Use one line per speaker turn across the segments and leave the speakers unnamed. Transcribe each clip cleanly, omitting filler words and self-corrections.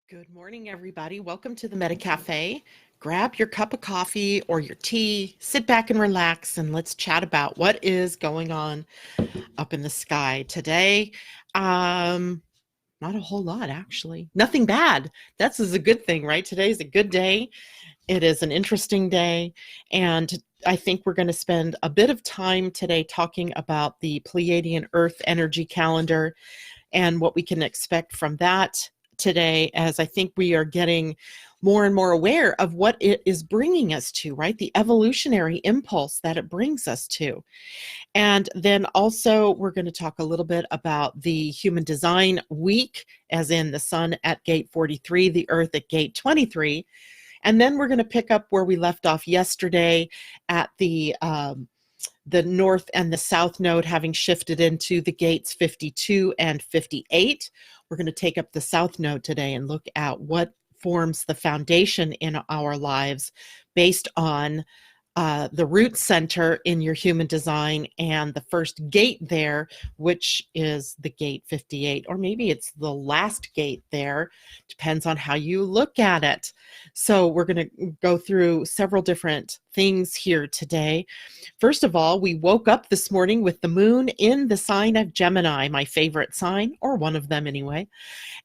Good morning, everybody. Welcome to the Meta Cafe. Grab your cup of coffee or your tea, sit back and relax, and let's chat about what is going on up in the sky today. Not a whole lot, actually. Nothing bad. That's is a good thing, right? Today's a good day. It is an interesting day, and I think we're going to spend a bit of time today talking about the Pleiadian-Earth energy calendar and what we can expect from that today, as I think we are getting more and more aware of what it is bringing us to, right? The evolutionary impulse that it brings us to. And then also, we're going to talk a little bit about the human design week, as in the sun at gate 43, the earth at gate 23. And then we're going to pick up where we left off yesterday at the north and the south node having shifted into the gates 52 and 58. We're going to take up the south node today and look at what forms the foundation in our lives based on the root center in your human design and the first gate there, which is the gate 58, or maybe it's the last gate there, depends on how you look at it. So we're going to go through several different things here today. First of all, we woke up this morning with the moon in the sign of Gemini, my favorite sign, or one of them anyway.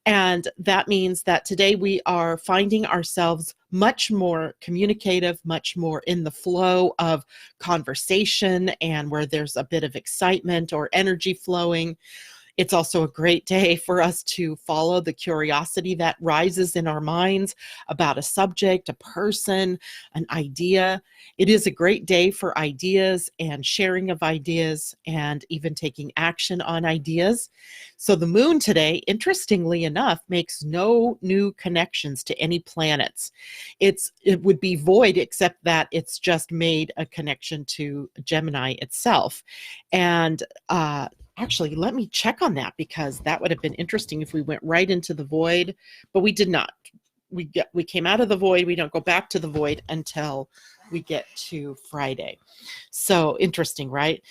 And that means that today we are finding ourselves much more communicative, much more in the flow of conversation, and where there's a bit of excitement or energy flowing. It's also a great day for us to follow the curiosity that rises in our minds about a subject, a person, an idea. It is a great day for ideas and sharing of ideas and even taking action on ideas. So the moon today, interestingly enough, makes no new connections to any planets. It would be void except that it's just made a connection to Gemini itself. And actually, let me check on that, because that would have been interesting if we went right into the void, but we did not. We came out of the void. We don't go back to the void until we get to Friday. So interesting, right?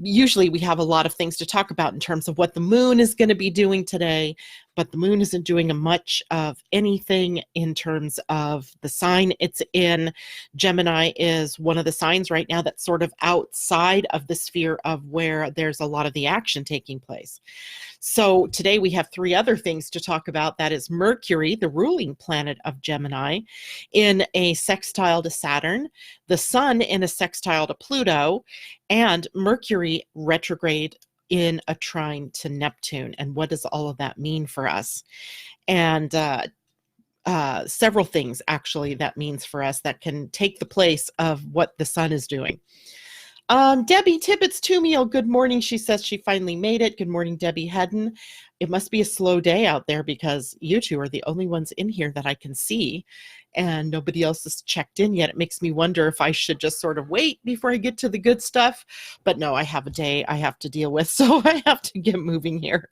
Usually we have a lot of things to talk about in terms of what the moon is going to be doing today, but the moon isn't doing much of anything in terms of the sign it's in. Gemini is one of the signs right now that's sort of outside of the sphere of where there's a lot of the action taking place. So today we have three other things to talk about. That is Mercury, the ruling planet of Gemini, in a sextile to Saturn, the sun in a sextile to Pluto, and Mercury retrograde in a trine to Neptune. And what does all of that mean for us? And several things actually that means for us that can take the place of what the sun is doing. Debbie Tibbetts Tumiel, good morning. She says she finally made it. Good morning, Debbie Hedden. It must be a slow day out there, because you two are the only ones in here that I can see, and nobody else has checked in yet. It makes me wonder if I should just sort of wait before I get to the good stuff. But no, I have a day I have to deal with, so I have to get moving here.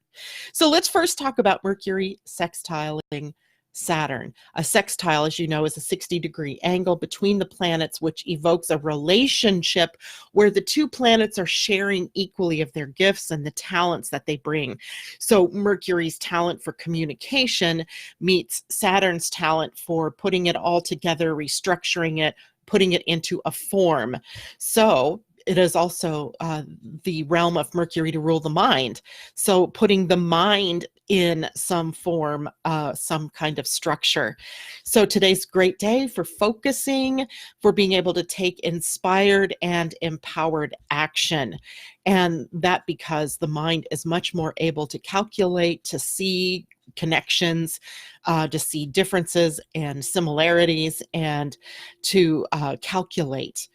So let's first talk about Mercury sextiling Saturn. A sextile, as you know, is a 60-degree angle between the planets, which evokes a relationship where the two planets are sharing equally of their gifts and the talents that they bring. So Mercury's talent for communication meets Saturn's talent for putting it all together, restructuring it, putting it into a form. So it is also the realm of Mercury to rule the mind. So putting the mind in some form, some kind of structure. So today's a great day for focusing, for being able to take inspired and empowered action. And that because the mind is much more able to calculate, to see connections, to see differences and similarities, and to calculate.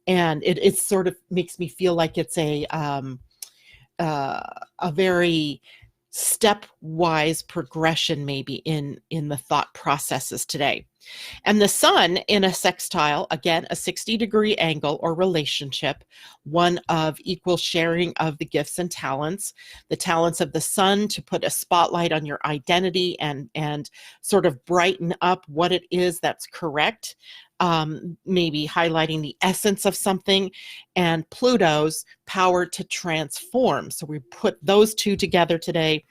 And it sort of makes me feel like it's a very stepwise progression maybe in the thought processes today. And the sun in a sextile, again, a 60-degree angle or relationship, one of equal sharing of the gifts and talents, the talents of the sun to put a spotlight on your identity and sort of brighten up what it is that's correct. maybe highlighting the essence of something, and Pluto's power to transform. So we put those two together today,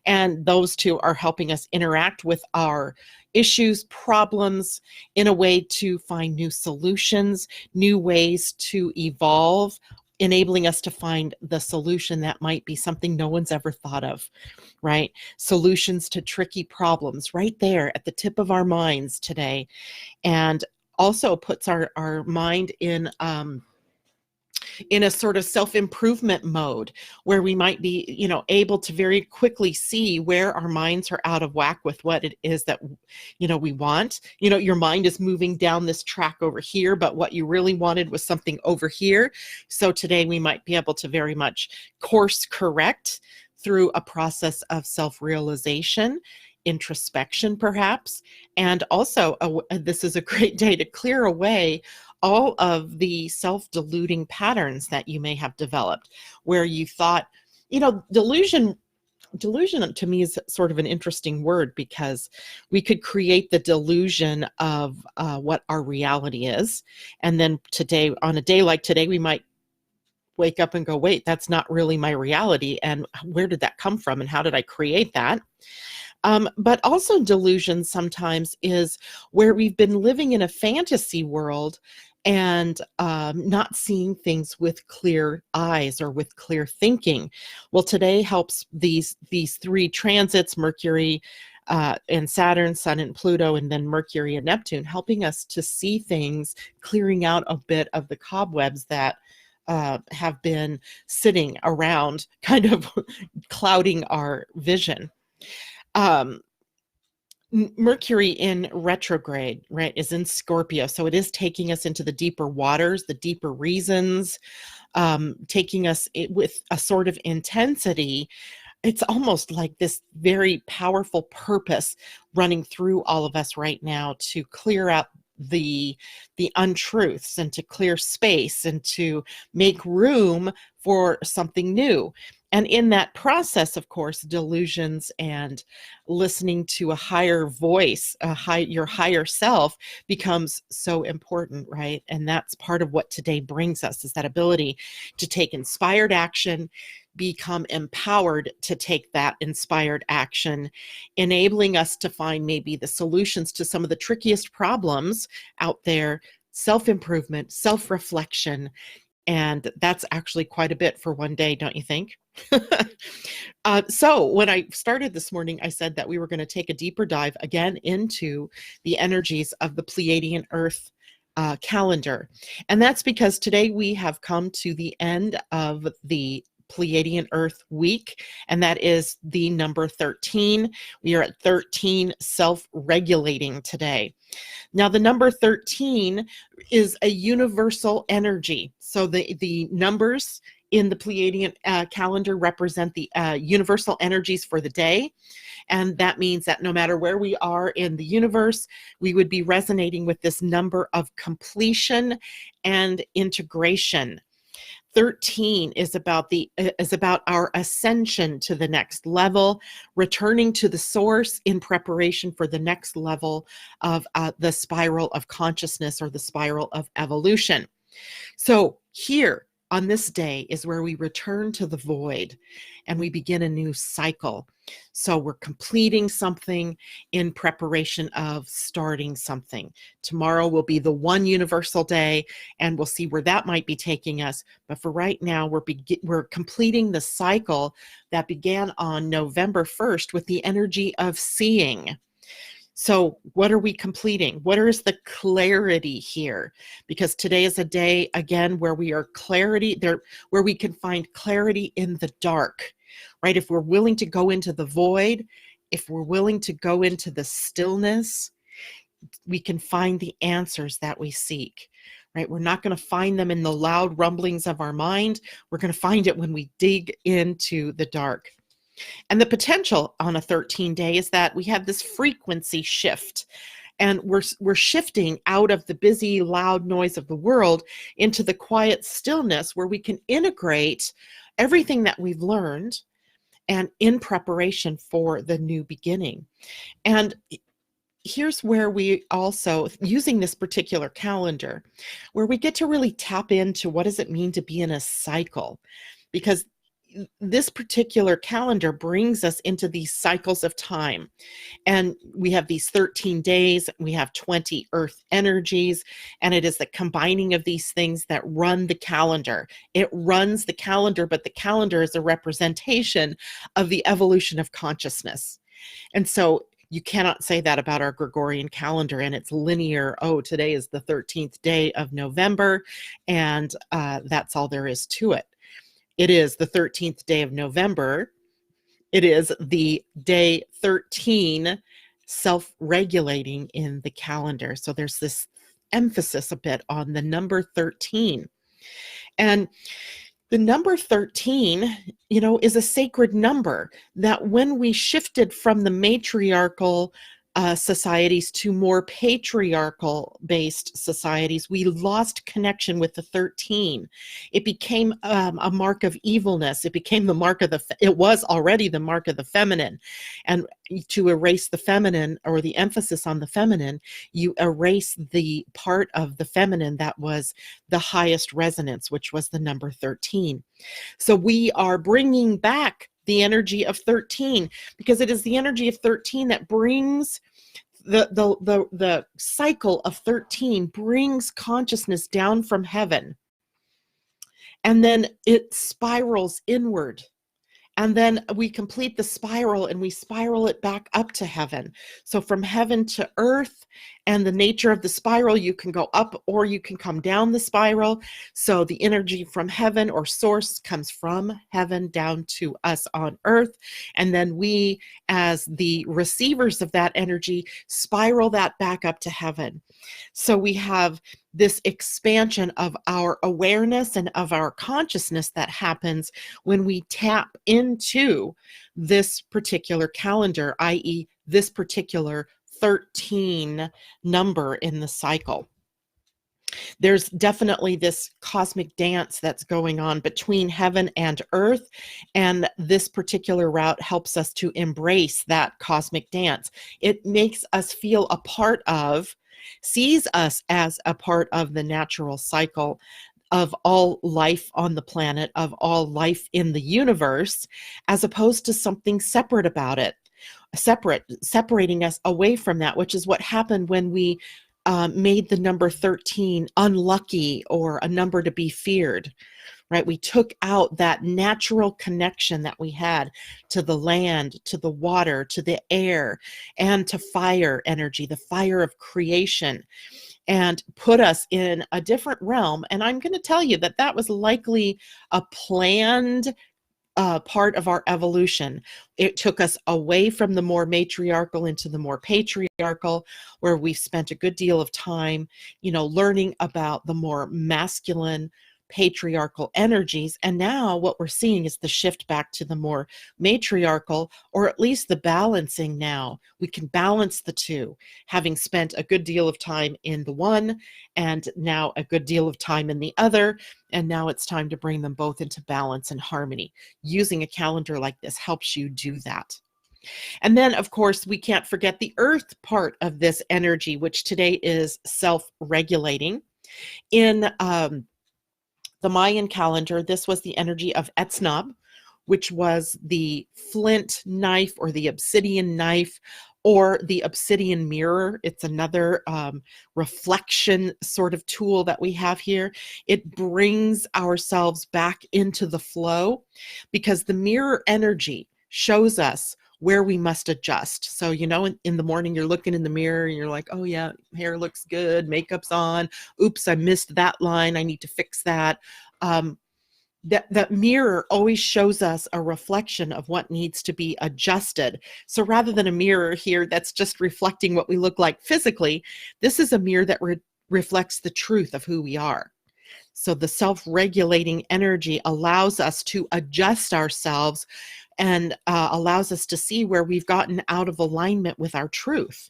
and those two are helping us interact with our issues, problems in a way to find new solutions, new ways to evolve, enabling us to find the solution that might be something no one's ever thought of, right? Solutions to tricky problems right there at the tip of our minds today. And also puts our mind in a sort of self-improvement mode where we might be, able to very quickly see where our minds are out of whack with what it is that, we want. Your mind is moving down this track over here, but what you really wanted was something over here. So today we might be able to very much course correct through a process of self-realization, introspection perhaps, and also this is a great day to clear away all of the self-deluding patterns that you may have developed where you thought, delusion to me is sort of an interesting word, because we could create the delusion of what our reality is. And then today, on a day like today, we might wake up and go, wait, that's not really my reality. And where did that come from? And how did I create that? But also delusion sometimes is where we've been living in a fantasy world and not seeing things with clear eyes or with clear thinking. Well, today helps these three transits, Mercury and Saturn, Sun and Pluto, and then Mercury and Neptune, helping us to see things, clearing out a bit of the cobwebs that have been sitting around, kind of clouding our vision. Mercury in retrograde, right, is in Scorpio. So it is taking us into the deeper waters, the deeper reasons, taking us with a sort of intensity. It's almost like this very powerful purpose running through all of us right now to clear out the untruths and to clear space and to make room for something new. And in that process, of course, delusions and listening to a higher voice, your higher self, becomes so important, right? And that's part of what today brings us, is that ability to take inspired action, become empowered to take that inspired action, enabling us to find maybe the solutions to some of the trickiest problems out there, self-improvement, self-reflection. And that's actually quite a bit for one day, don't you think? So when I started this morning, I said that we were going to take a deeper dive again into the energies of the Pleiadian-Earth calendar. And that's because today we have come to the end of the Pleiadian-Earth week, and that is the number 13. We are at 13, self-regulating today. Now, the number 13 is a universal energy. So the numbers in the Pleiadian calendar represent the universal energies for the day. And that means that no matter where we are in the universe, we would be resonating with this number of completion and integration. 13 is about our ascension to the next level, returning to the source in preparation for the next level of the spiral of consciousness, or the spiral of evolution. So here on this day is where we return to the void and we begin a new cycle. So we're completing something in preparation of starting something. Tomorrow will be the one universal day, and we'll see where that might be taking us. But for right now, we're completing the cycle that began on November 1st with the energy of seeing. So what are we completing? What is the clarity here? Because today is a day, again, where we are where we can find clarity in the dark, right? If we're willing to go into the void, if we're willing to go into the stillness, we can find the answers that we seek, right? We're not going to find them in the loud rumblings of our mind. We're going to find it when we dig into the dark. And the potential on a 13-day is that we have this frequency shift, and we're shifting out of the busy, loud noise of the world into the quiet stillness where we can integrate everything that we've learned and in preparation for the new beginning. And here's where we also, using this particular calendar, where we get to really tap into what does it mean to be in a cycle, because this particular calendar brings us into these cycles of time. And we have these 13 days, we have 20 earth energies, and it is the combining of these things that run the calendar. It runs the calendar, but the calendar is a representation of the evolution of consciousness. And so you cannot say that about our Gregorian calendar and it's linear. Oh, today is the 13th day of November, and that's all there is to it. It is the 13th day of November. It is the day 13 self-regulating in the calendar. So there's this emphasis a bit on the number 13. And the number 13, is a sacred number that when we shifted from the matriarchal societies to more patriarchal based societies, we lost connection with the 13. It became a mark of evilness. It became the mark of it was already the mark of the feminine. And to erase the feminine, or the emphasis on the feminine, you erase the part of the feminine that was the highest resonance, which was the number 13. So we are bringing back the energy of 13, because it is the energy of 13 that brings the cycle of 13 brings consciousness down from heaven, and then it spirals inward. And then we complete the spiral and we spiral it back up to heaven. So from heaven to earth, and the nature of the spiral, you can go up or you can come down the spiral. So the energy from heaven or source comes from heaven down to us on earth. And then we, as the receivers of that energy, spiral that back up to heaven. So we have this expansion of our awareness and of our consciousness that happens when we tap into this particular calendar, i.e., this particular 13 number in the cycle. There's definitely this cosmic dance that's going on between heaven and earth, and this particular route helps us to embrace that cosmic dance. It makes us feel a part of, sees us as a part of the natural cycle of all life on the planet, of all life in the universe, as opposed to something separate about it, separating us away from that, which is what happened when we made the number 13 unlucky or a number to be feared, right? We took out that natural connection that we had to the land, to the water, to the air, and to fire energy, the fire of creation, and put us in a different realm. And I'm going to tell you that that was likely a planned part of our evolution. It took us away from the more matriarchal into the more patriarchal, where we've spent a good deal of time, learning about the more masculine patriarchal energies. And now what we're seeing is the shift back to the more matriarchal, or at least the balancing now. We can balance the two, having spent a good deal of time in the one and now a good deal of time in the other. And now it's time to bring them both into balance and harmony. Using a calendar like this helps you do that. And then, of course, we can't forget the earth part of this energy, which today is self-regulating. In the Mayan calendar, this was the energy of Etznab, which was the flint knife or the obsidian knife or the obsidian mirror. It's another reflection sort of tool that we have here. It brings ourselves back into the flow, because the mirror energy shows us where we must adjust. So, in the morning, you're looking in the mirror and you're like, oh yeah, hair looks good, makeup's on. Oops, I missed that line. I need to fix that. That mirror always shows us a reflection of what needs to be adjusted. So rather than a mirror here that's just reflecting what we look like physically, this is a mirror that reflects the truth of who we are. So the self-regulating energy allows us to adjust ourselves and allows us to see where we've gotten out of alignment with our truth,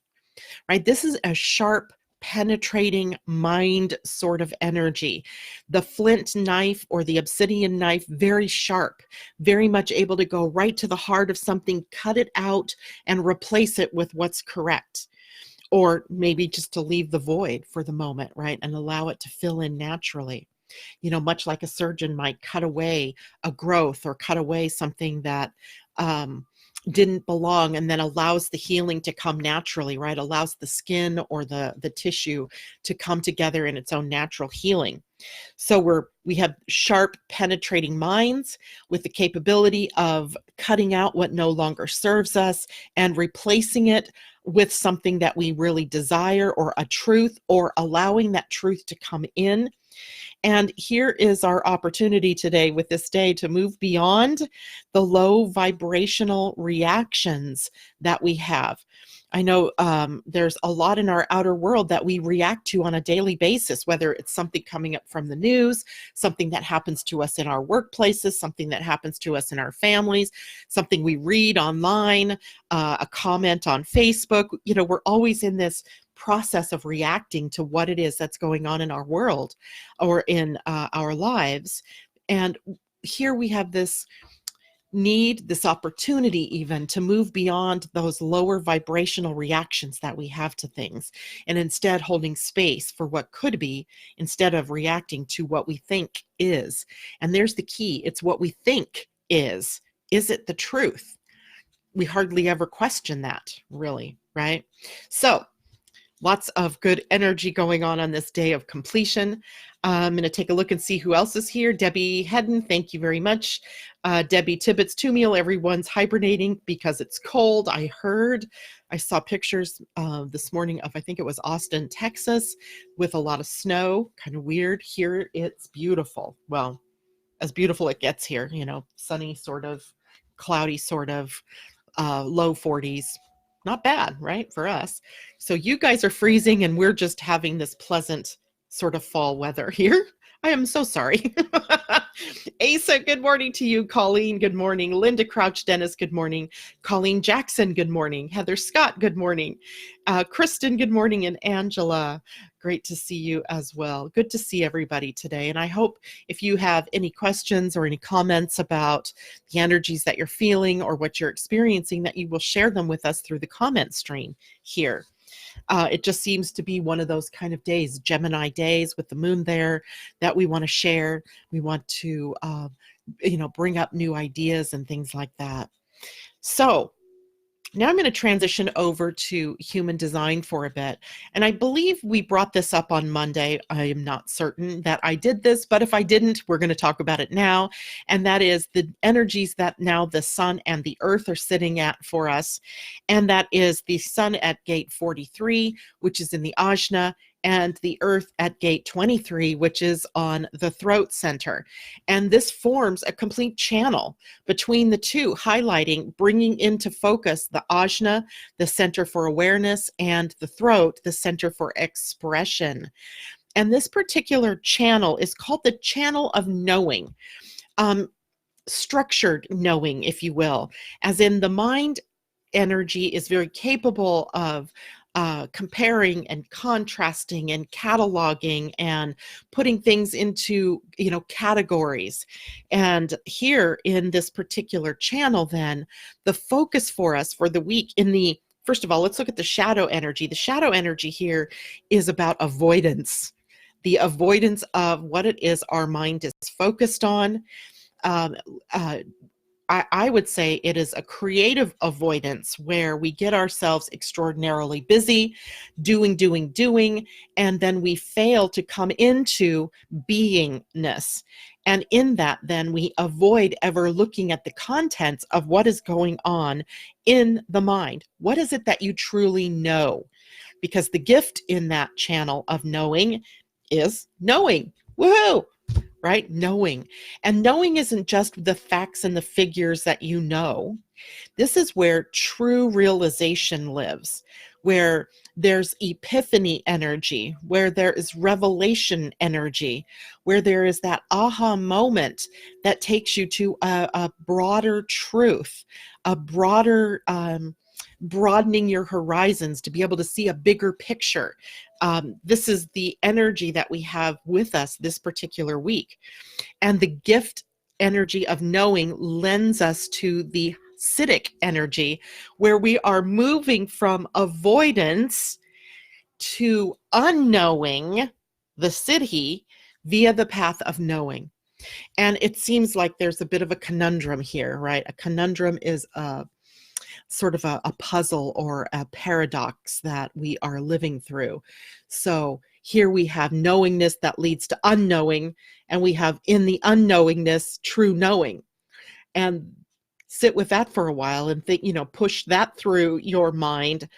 right? This is a sharp, penetrating mind sort of energy. The flint knife or the obsidian knife, very sharp, very much able to go right to the heart of something, cut it out and replace it with what's correct. or maybe just to leave the void for the moment, right? And allow it to fill in naturally. Much like a surgeon might cut away a growth or cut away something that didn't belong, and then allows the healing to come naturally, right? Allows the skin or the tissue to come together in its own natural healing. So we have sharp, penetrating minds with the capability of cutting out what no longer serves us and replacing it with something that we really desire, or a truth, or allowing that truth to come in. And here is our opportunity today with this day to move beyond the low vibrational reactions that we have. I know there's a lot in our outer world that we react to on a daily basis, whether it's something coming up from the news, something that happens to us in our workplaces, something that happens to us in our families, something we read online, a comment on Facebook. We're always in this process of reacting to what it is that's going on in our world or in our lives. And here we have this need, this opportunity even, to move beyond those lower vibrational reactions that we have to things, and instead holding space for what could be, instead of reacting to what we think is. And there's the key. It's what we think is. Is it the truth? We hardly ever question that, really, right? So lots of good energy going on this day of completion. I'm going to take a look and see who else is here. Debbie Hedden, thank you very much. Debbie Tibbetts, Tumiel, everyone's hibernating because it's cold. I saw pictures this morning of, I think it was Austin, Texas, with a lot of snow. Kind of weird. Here it's beautiful. Well, as beautiful it gets here, sunny, sort of cloudy, sort of low 40s. Not bad, right, for us. So you guys are freezing and we're just having this pleasant sort of fall weather here. I am so sorry. Asa, good morning to you. Colleen, good morning. Linda Crouch Dennis, good morning. Colleen Jackson, good morning. Heather Scott, good morning. Kristen, good morning. And Angela, great to see you as well. Good to see everybody today. And I hope if you have any questions or any comments about the energies that you're feeling or what you're experiencing, that you will share them with us through the comment stream here. It just seems to be one of those kind of days, Gemini days with the moon there, that we want to share. We want to, bring up new ideas and things like that. So now I'm going to transition over to human design for a bit. And I believe we brought this up on Monday. I am not certain that I did this, but if I didn't, we're going to talk about it now. And that is the energies that now the sun and the earth are sitting at for us. And that is the sun at gate 43, which is in the ajna, and the earth at gate 23, which is on the throat center. And this forms a complete channel between the two, highlighting, bringing into focus the ajna, the center for awareness, and the throat, the center for expression. And this particular channel is called the channel of knowing, structured knowing, if you will, as in the mind energy is very capable of comparing and contrasting and cataloging and putting things into, categories. And here in this particular channel, then the focus for us for the week first of all, let's look at the shadow energy. The shadow energy here is about avoidance, the avoidance of what it is our mind is focused on. I would say it is a creative avoidance where we get ourselves extraordinarily busy, doing, and then we fail to come into beingness. And in that, then we avoid ever looking at the contents of what is going on in the mind. What is it that you truly know? Because the gift in that channel of knowing is knowing. Woohoo! Right? Knowing. And knowing isn't just the facts and the figures that you know. This is where true realization lives, where there's epiphany energy, where there is revelation energy, where there is that aha moment that takes you to a broader truth, a broader broadening your horizons to be able to see a bigger picture. This is the energy that we have with us this particular week. And the gift energy of knowing lends us to the Siddhic energy, where we are moving from avoidance to unknowing the siddhi via the path of knowing. And it seems like there's a bit of a conundrum here, right? A conundrum is a sort of a puzzle or a paradox that we are living through. So here we have knowingness that leads to unknowing, and we have in the unknowingness true knowing. And sit with that for a while and think, push that through your mind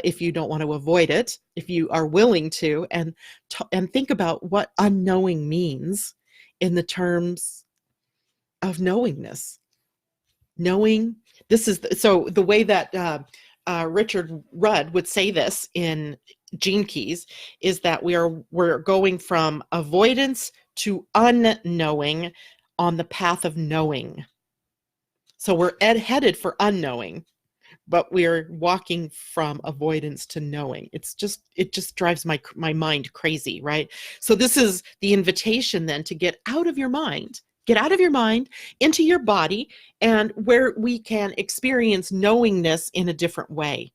if you don't want to avoid it, if you are willing to, and think about what unknowing means in the terms of knowingness. Knowing, this is so the way that Richard Rudd would say this in Gene Keys is that we're going from avoidance to unknowing on the path of knowing. So we're headed for unknowing, but we're walking from avoidance to knowing. It just drives my mind crazy, right? So this is the invitation then to get out of your mind into your body, and where we can experience knowingness in a different way,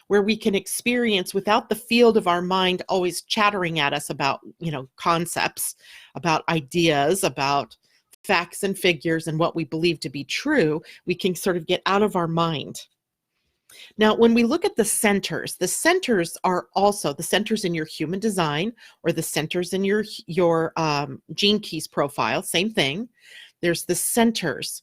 where we can experience without the field of our mind always chattering at us about, concepts, about ideas, about facts and figures and what we believe to be true. We can sort of get out of our mind. Now, when we look at the centers are also the centers in your human design or the centers in your Gene Keys profile, same thing. There's the centers.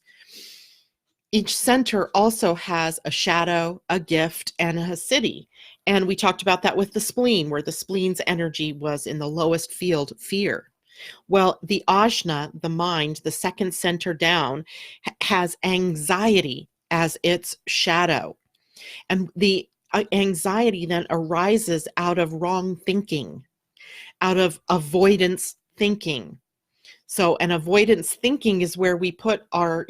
Each center also has a shadow, a gift, and a siddhi. And we talked about that with the spleen, where the spleen's energy was in the lowest field, fear. Well, the ajna, the mind, the second center down, has anxiety as its shadow. And the anxiety then arises out of wrong thinking, out of avoidance thinking. So an avoidance thinking is where we put our,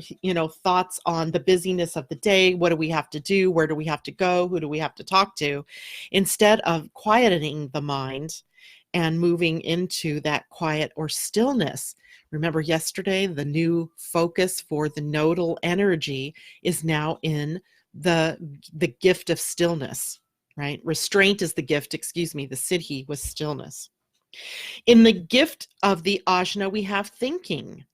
thoughts on the busyness of the day. What do we have to do? Where do we have to go? Who do we have to talk to? Instead of quietening the mind and moving into that quiet or stillness. Remember yesterday, the new focus for the nodal energy is now in the gift of stillness, right? Restraint is the gift, the siddhi was stillness. In the gift of the ajna, we have thinking,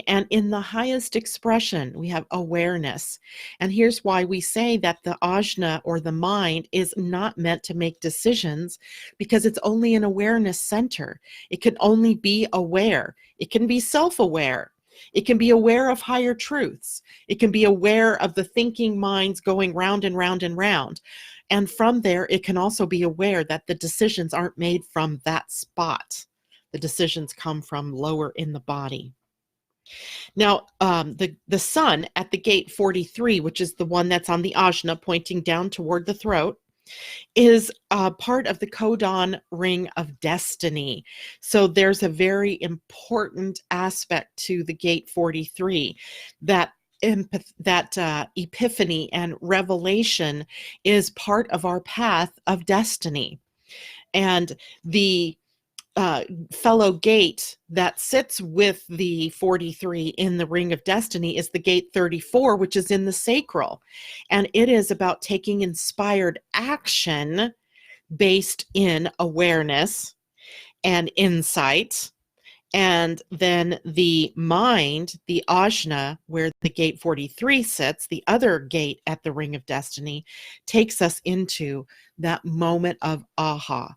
and in the highest expression, we have awareness. And here's why we say that the ajna or the mind is not meant to make decisions, because it's only an awareness center. It can only be aware. It can be self-aware. It can be aware of higher truths. It can be aware of the thinking minds going round and round and round. And from there, it can also be aware that the decisions aren't made from that spot. The decisions come from lower in the body. Now, the sun at the gate 43, which is the one that's on the ajna pointing down toward the throat, is part of the codon ring of destiny. So there's a very important aspect to the gate 43, that epiphany and revelation is part of our path of destiny. And the fellow gate that sits with the 43 in the ring of destiny is the gate 34, which is in the sacral. And it is about taking inspired action based in awareness and insight. And then the mind, the ajna, where the gate 43 sits, the other gate at the ring of destiny, takes us into that moment of aha.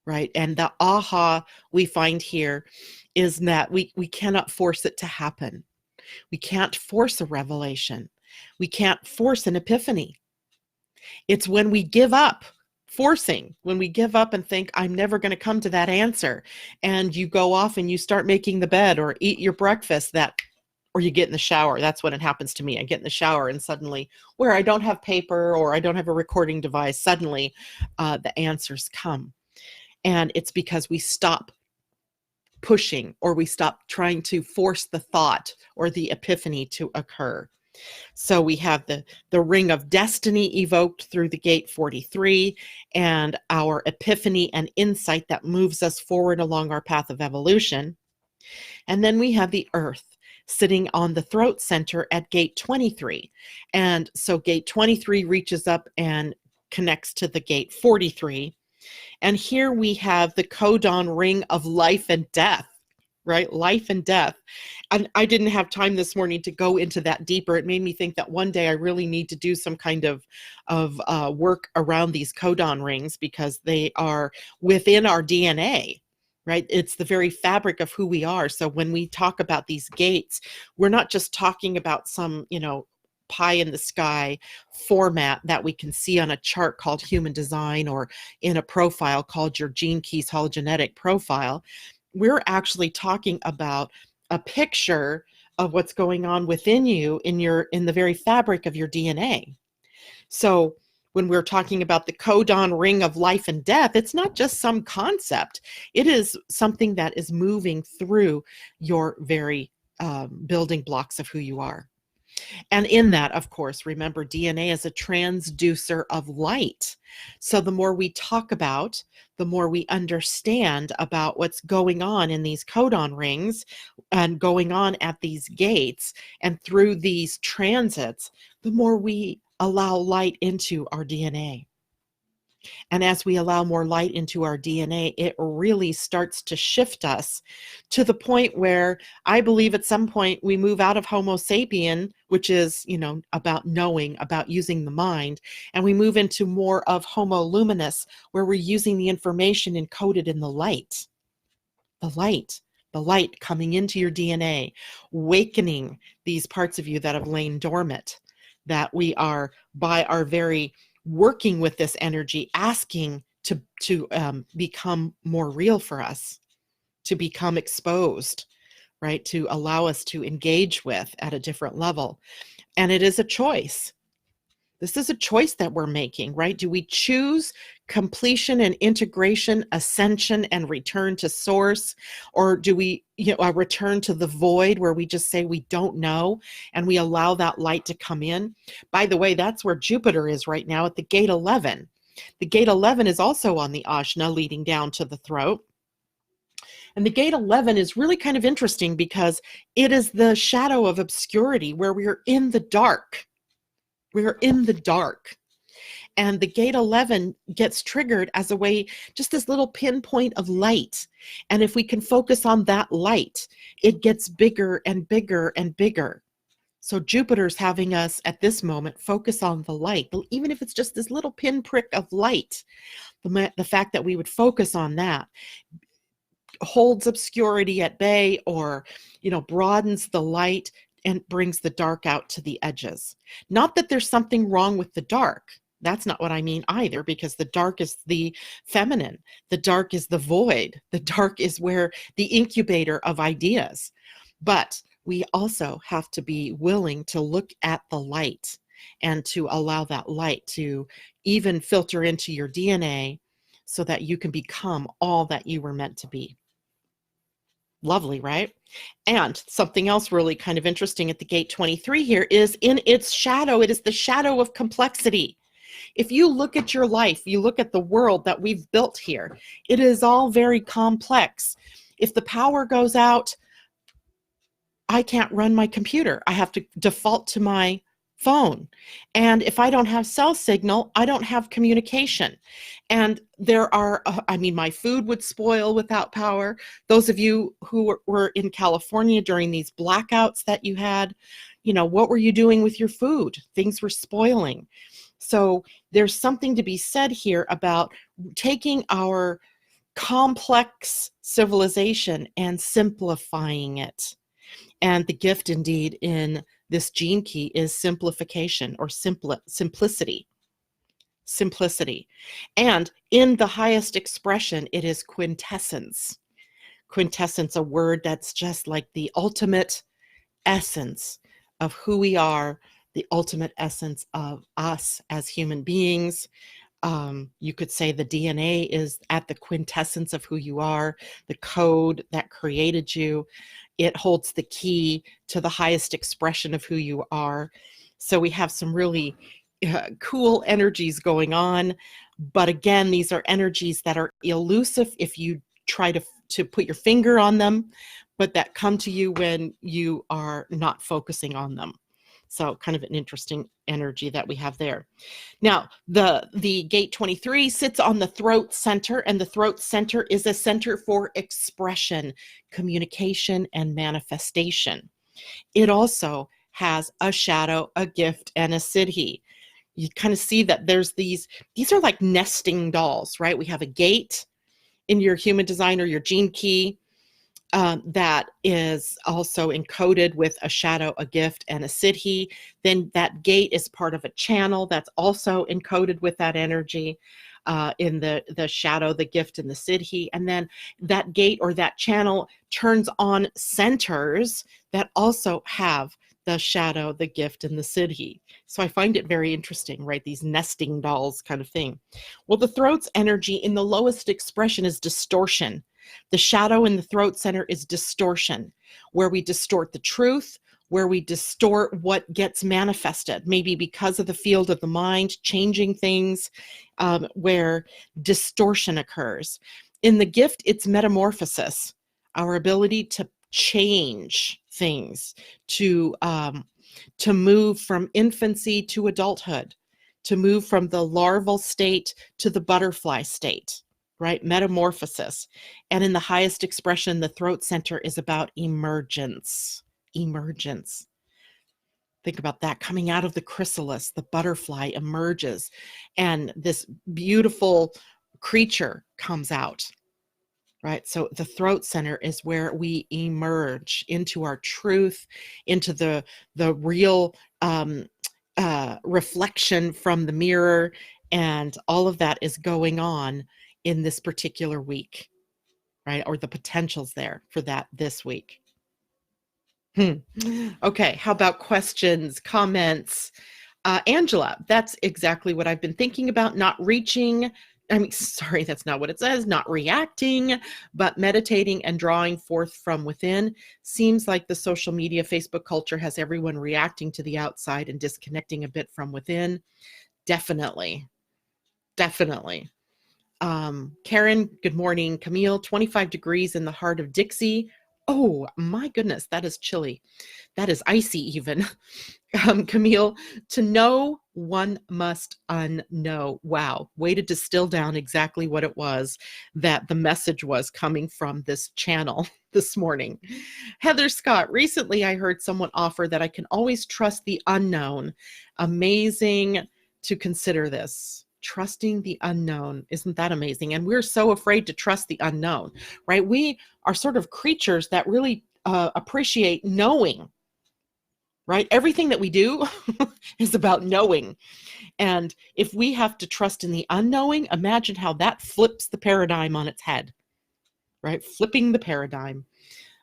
Right. And the aha we find here is that we cannot force it to happen. We can't force a revelation. We can't force an epiphany. It's when we give up forcing, when we give up and think, I'm never going to come to that answer. And you go off and you start making the bed or eat your breakfast, or you get in the shower. That's when it happens to me. I get in the shower and suddenly, where I don't have paper or I don't have a recording device, suddenly the answers come. And it's because we stop pushing, or we stop trying to force the thought or the epiphany to occur. So we have the ring of destiny evoked through the gate 43, and our epiphany and insight that moves us forward along our path of evolution. And then we have the earth sitting on the throat center at gate 23. And so gate 23 reaches up and connects to the gate 43. And here we have the codon ring of life and death, right? Life and death. And I didn't have time this morning to go into that deeper. It made me think that one day I really need to do some kind of work around these codon rings, because they are within our DNA, right? It's the very fabric of who we are. So when we talk about these gates, we're not just talking about some, pie in the sky format that we can see on a chart called human design, or in a profile called your gene keys hologenetic profile. We're actually talking about a picture of what's going on within you in the very fabric of your DNA. So when we're talking about the codon ring of life and death, it's not just some concept. It is something that is moving through your very building blocks of who you are. And in that, of course, remember, DNA is a transducer of light. So the more we talk about, the more we understand about what's going on in these codon rings and going on at these gates and through these transits, the more we allow light into our DNA. And as we allow more light into our DNA, it really starts to shift us to the point where I believe at some point we move out of Homo sapien, which is, about knowing, about using the mind, and we move into more of Homo luminous, where we're using the information encoded in the light. The light coming into your DNA, wakening these parts of you that have lain dormant, that we are, by our very working with this energy, asking to become more real for us, to become exposed, right? To allow us to engage with at a different level. And it is a choice. This is a choice that we're making, right? Do we choose completion and integration, ascension and return to source? Or do we, return to the void, where we just say we don't know and we allow that light to come in? By the way, that's where Jupiter is right now, at the gate 11. The gate 11 is also on the Ajna, leading down to the throat. And the gate 11 is really kind of interesting because it is the shadow of obscurity, where we are in the dark. We're in the dark. And the gate 11 gets triggered as a way, just this little pinpoint of light. And if we can focus on that light, it gets bigger and bigger and bigger. So Jupiter's having us at this moment focus on the light, even if it's just this little pinprick of light. The fact that we would focus on that holds obscurity at bay, or, broadens the light and brings the dark out to the edges. Not that there's something wrong with the dark. That's not what I mean either, because the dark is the feminine. The dark is the void. The dark is where the incubator of ideas. But we also have to be willing to look at the light and to allow that light to even filter into your DNA so that you can become all that you were meant to be. Lovely, right? And something else really kind of interesting at the gate 23 here is in its shadow. It is the shadow of complexity. If you look at your life, you look at the world that we've built here, it is all very complex. If the power goes out, I can't run my computer. I have to default to my phone. And if I don't have cell signal, I don't have communication. And there are, my food would spoil without power. Those of you who were in California during these blackouts that you had, what were you doing with your food? Things were spoiling. So there's something to be said here about taking our complex civilization and simplifying it. And the gift indeed in this gene key is simplification, or simplicity. Simplicity. And in the highest expression, it is quintessence. Quintessence, a word that's just like the ultimate essence of who we are, the ultimate essence of us as human beings. You could say the DNA is at the quintessence of who you are, the code that created you. It holds the key to the highest expression of who you are. So we have some really cool energies going on. But again, these are energies that are elusive if you try to put your finger on them, but that come to you when you are not focusing on them. So kind of an interesting energy that we have there. Now, the gate 23 sits on the throat center, and the throat center is a center for expression, communication, and manifestation. It also has a shadow, a gift, and a siddhi. You kind of see that there's these are like nesting dolls, right? We have a gate in your human design or your gene key that is also encoded with a shadow, a gift, and a siddhi. Then that gate is part of a channel that's also encoded with that energy in the shadow, the gift, and the siddhi. And then that gate or that channel turns on centers that also have the shadow, the gift, and the siddhi. So I find it very interesting, right? These nesting dolls kind of thing. Well, the throat's energy in the lowest expression is distortion. The shadow in the throat center is distortion, where we distort the truth, where we distort what gets manifested, maybe because of the field of the mind, changing things, where distortion occurs. In the gift, it's metamorphosis, our ability to change things, to move from infancy to adulthood, to move from the larval state to the butterfly state, right? Metamorphosis. And in the highest expression, the throat center is about emergence. Emergence. Think about that. Coming out of the chrysalis, the butterfly emerges, and this beautiful creature comes out. Right. So the throat center is where we emerge into our truth, into the real reflection from the mirror. And all of that is going on in this particular week, right? Or the potentials there for that this week. Okay. How about questions, comments? Angela, that's exactly what I've been thinking about, not reaching. Sorry, that's not what it says, not reacting, but meditating and drawing forth from within. Seems like the social media, Facebook culture has everyone reacting to the outside and disconnecting a bit from within. Definitely. Definitely. Karen, good morning. Camille, 25 degrees in the heart of Dixie. Oh, my goodness, that is chilly. That is icy even. Camille, to know one must unknow. Wow, way to distill down exactly what it was that the message was coming from this channel this morning. Heather Scott, recently I heard someone offer that I can always trust the unknown. Amazing to consider this. Trusting the unknown. Isn't that amazing? And we're so afraid to trust the unknown, right? We are sort of creatures that really appreciate knowing, right? Everything that we do is about knowing. And if we have to trust in the unknowing, imagine how that flips the paradigm on its head, right? Flipping the paradigm.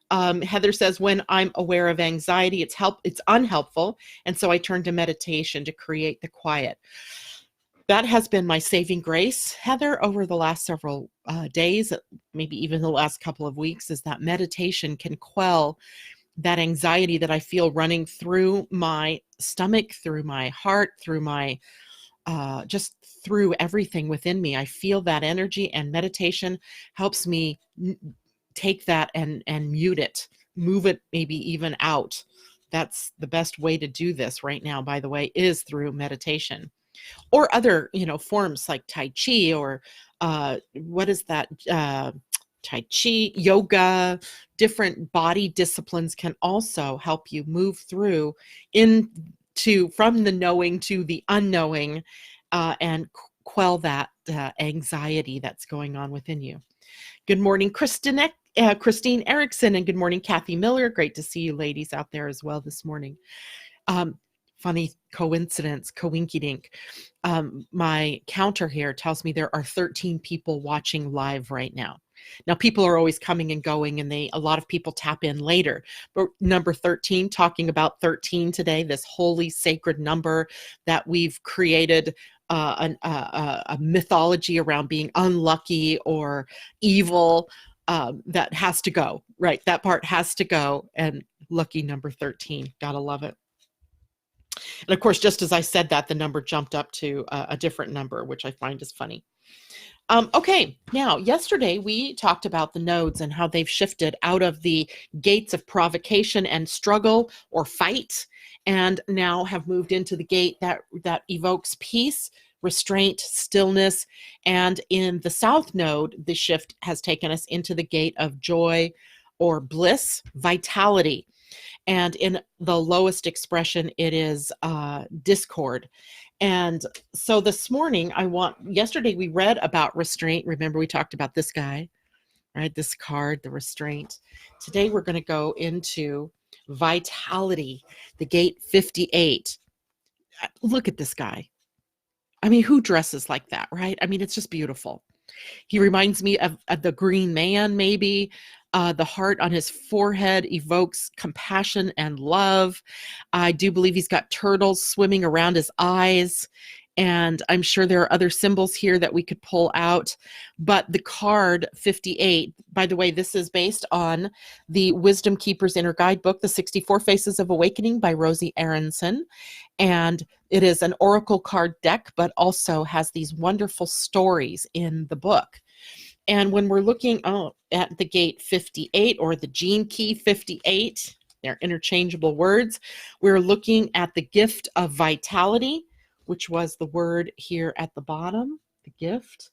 Heather says, when I'm aware of anxiety, it's unhelpful. And so I turn to meditation to create the quiet. That has been my saving grace, Heather, over the last several days, maybe even the last couple of weeks, is that meditation can quell that anxiety that I feel running through my stomach, through my heart, through my, just through everything within me. I feel that energy, and meditation helps me take that and mute it, move it maybe even out. That's the best way to do this right now, by the way, is through meditation. Or other, forms like Tai Chi, or what is that? Tai Chi, yoga, different body disciplines can also help you move through from the knowing to the unknowing, and quell that anxiety that's going on within you. Good morning, Christine Erickson, and good morning, Kathy Miller. Great to see you ladies out there as well this morning. Funny coincidence, coinky-dink. My counter here tells me there are 13 people watching live right now. Now, people are always coming and going, and a lot of people tap in later. But number 13, talking about 13 today, this holy, sacred number that we've created a mythology around being unlucky or evil, that has to go, right? That part has to go. And lucky number 13, gotta love it. And of course, just as I said that, the number jumped up to a different number, which I find is funny. Okay, now yesterday we talked about the nodes and how they've shifted out of the gates of provocation and struggle or fight, and now have moved into the gate that evokes peace, restraint, stillness. And in the south node, the shift has taken us into the gate of joy or bliss, vitality. And in the lowest expression, it is discord. And so this morning, yesterday we read about restraint. Remember, we talked about this guy, right? This card, the restraint. Today, we're going to go into vitality, the gate 58. Look at this guy. I mean, who dresses like that, right? I mean, it's just beautiful. He reminds me of the Green Man, maybe. The heart on his forehead evokes compassion and love. I do believe he's got turtles swimming around his eyes. And I'm sure there are other symbols here that we could pull out. But the card 58, by the way, this is based on the Wisdom Keeper's Inner Guidebook, The 64 Faces of Awakening by Rosie Aronson. And it is an oracle card deck, but also has these wonderful stories in the book. And when we're looking at the gate 58 or the gene key 58, they're interchangeable words, we're looking at the gift of vitality, which was the word here at the bottom, the gift.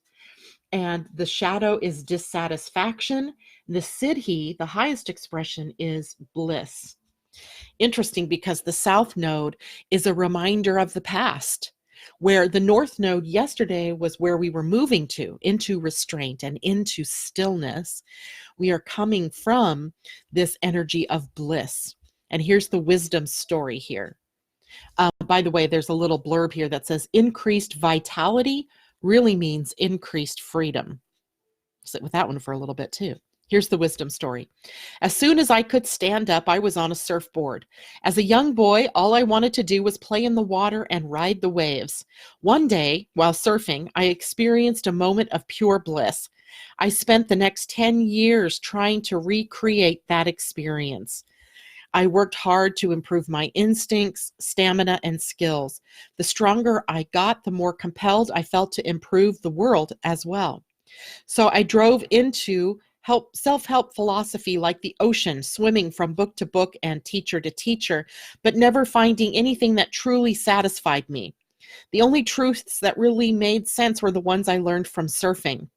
And the shadow is dissatisfaction. The siddhi, the highest expression, is bliss. Interesting, because the south node is a reminder of the past, where the north node yesterday was where we were moving to, into restraint and into stillness. We are coming from this energy of bliss. And here's the wisdom story here. By the way, there's a little blurb here that says increased vitality really means increased freedom. Sit with that one for a little bit too. Here's the wisdom story. As soon as I could stand up, I was on a surfboard. As a young boy, all I wanted to do was play in the water and ride the waves. One day, while surfing, I experienced a moment of pure bliss. I spent the next 10 years trying to recreate that experience. I worked hard to improve my instincts, stamina, and skills. The stronger I got, the more compelled I felt to improve the world as well. So I drove into self-help philosophy like the ocean, swimming from book to book and teacher to teacher, but never finding anything that truly satisfied me. The only truths that really made sense were the ones I learned from surfing.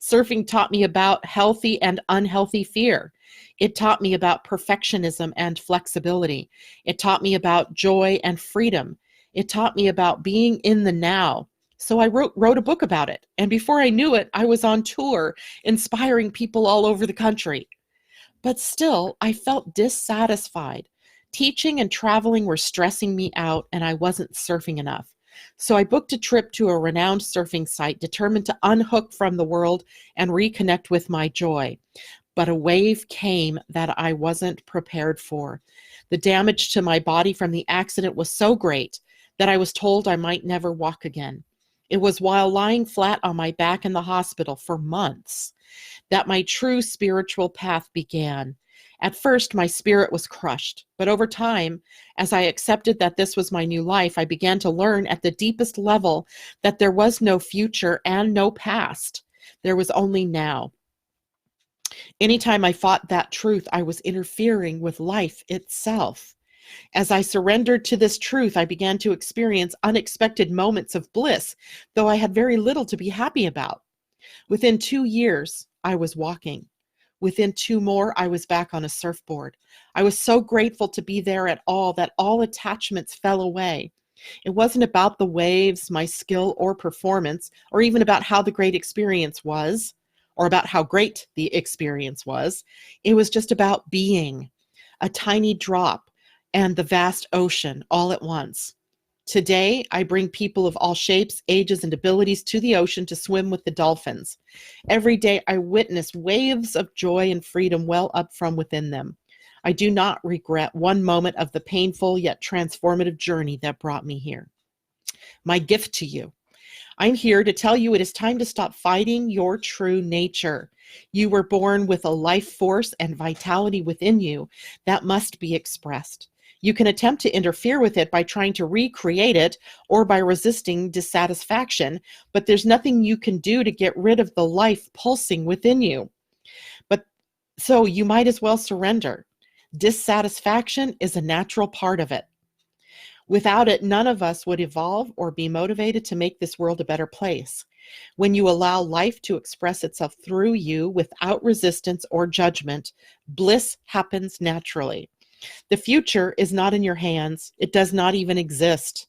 Surfing taught me about healthy and unhealthy fear. It taught me about perfectionism and flexibility. It taught me about joy and freedom. It taught me about being in the now. So I wrote a book about it. And before I knew it, I was on tour, inspiring people all over the country. But still, I felt dissatisfied. Teaching and traveling were stressing me out, and I wasn't surfing enough. So I booked a trip to a renowned surfing site, determined to unhook from the world and reconnect with my joy. But a wave came that I wasn't prepared for. The damage to my body from the accident was so great that I was told I might never walk again. It was while lying flat on my back in the hospital for months that my true spiritual path began. At first, my spirit was crushed, but over time, as I accepted that this was my new life, I began to learn at the deepest level that there was no future and no past. There was only now. Anytime I fought that truth, I was interfering with life itself. As I surrendered to this truth, I began to experience unexpected moments of bliss, though I had very little to be happy about. Within 2 years, I was walking. Within 2 more, I was back on a surfboard. I was so grateful to be there at all that all attachments fell away. It wasn't about the waves, my skill or performance, or even about how the great experience was, or about how great the experience was. It was just about being, a tiny drop, and the vast ocean all at once. Today, I bring people of all shapes, ages, and abilities to the ocean to swim with the dolphins. Every day, I witness waves of joy and freedom well up from within them. I do not regret one moment of the painful yet transformative journey that brought me here. My gift to you. I'm here to tell you it is time to stop fighting your true nature. You were born with a life force and vitality within you that must be expressed. You can attempt to interfere with it by trying to recreate it or by resisting dissatisfaction, but there's nothing you can do to get rid of the life pulsing within you. But so you might as well surrender. Dissatisfaction is a natural part of it. Without it, none of us would evolve or be motivated to make this world a better place. When you allow life to express itself through you without resistance or judgment, bliss happens naturally. The future is not in your hands. It does not even exist.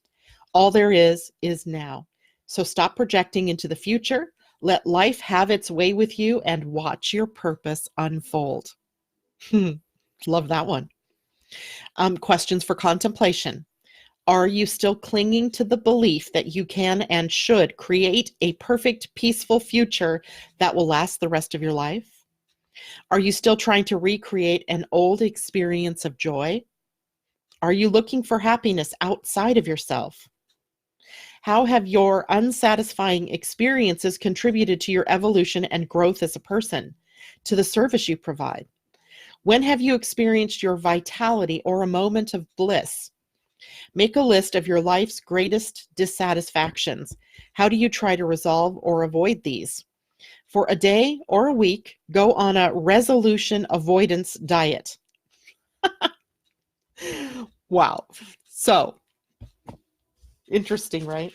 All there is now. So stop projecting into the future. Let life have its way with you and watch your purpose unfold. Love that one. Questions for contemplation. Are you still clinging to the belief that you can and should create a perfect, peaceful future that will last the rest of your life? Are you still trying to recreate an old experience of joy? Are you looking for happiness outside of yourself? How have your unsatisfying experiences contributed to your evolution and growth as a person, to the service you provide? When have you experienced your vitality or a moment of bliss? Make a list of your life's greatest dissatisfactions. How do you try to resolve or avoid these? For a day or a week, go on a resolution avoidance diet. Wow. So, interesting, right?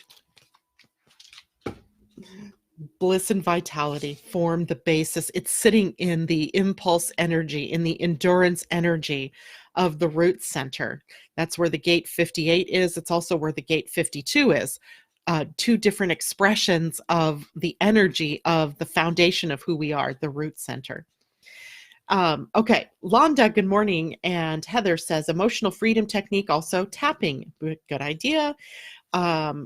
Bliss and vitality form the basis. It's sitting in the impulse energy, in the endurance energy of the root center. That's where the gate 58 is. It's also where the gate 52 is. Two different expressions of the energy of the foundation of who we are, the root center. Okay, Londa, good morning. And Heather says, emotional freedom technique, also tapping. Good idea. I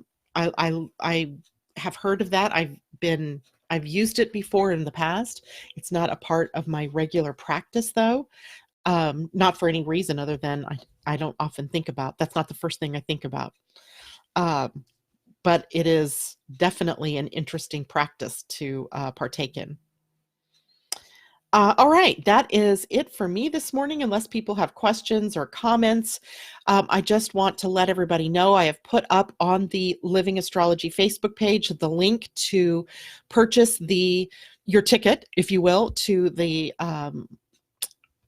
have heard of that. I've used it before in the past. It's not a part of my regular practice though. Not for any reason other than I don't often think about. That's not the first thing I think about. But it is definitely an interesting practice to partake in. All right, that is it for me this morning, unless people have questions or comments. I just want to let everybody know I have put up on the Living Astrology Facebook page the link to purchase your ticket, if you will, to the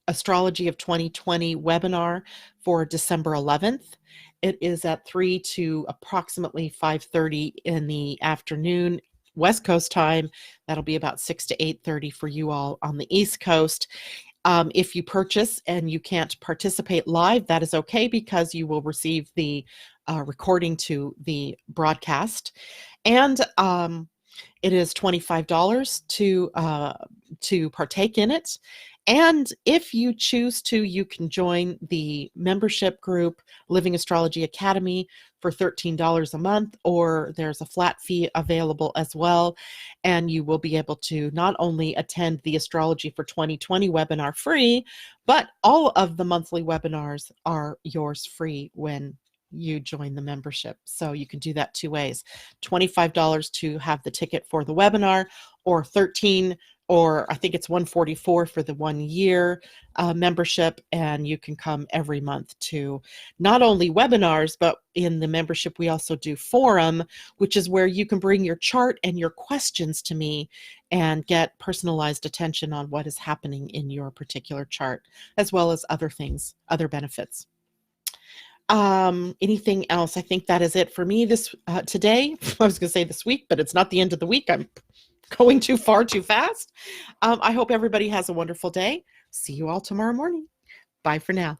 Astrology of 2020 webinar for December 11th. It is at 3 to approximately 5:30 in the afternoon, West Coast time. That'll be about 6 to 8:30 for you all on the East Coast. If you purchase and you can't participate live, that is okay, because you will receive the recording to the broadcast. And it is $25 to partake in it. And if you choose to, you can join the membership group, Living Astrology Academy, for $13 a month, or there's a flat fee available as well. And you will be able to not only attend the Astrology for 2020 webinar free, but all of the monthly webinars are yours free when you join the membership. So you can do that two ways: $25 to have the ticket for the webinar, or $13, or I think it's $144 for the 1 year membership. And you can come every month to not only webinars, but in the membership, we also do forum, which is where you can bring your chart and your questions to me and get personalized attention on what is happening in your particular chart, as well as other things, other benefits. Anything else? I think that is it for me today. I was going to say this week, but it's not the end of the week. I'm going too fast. I hope everybody has a wonderful day. See you all tomorrow morning. Bye for now.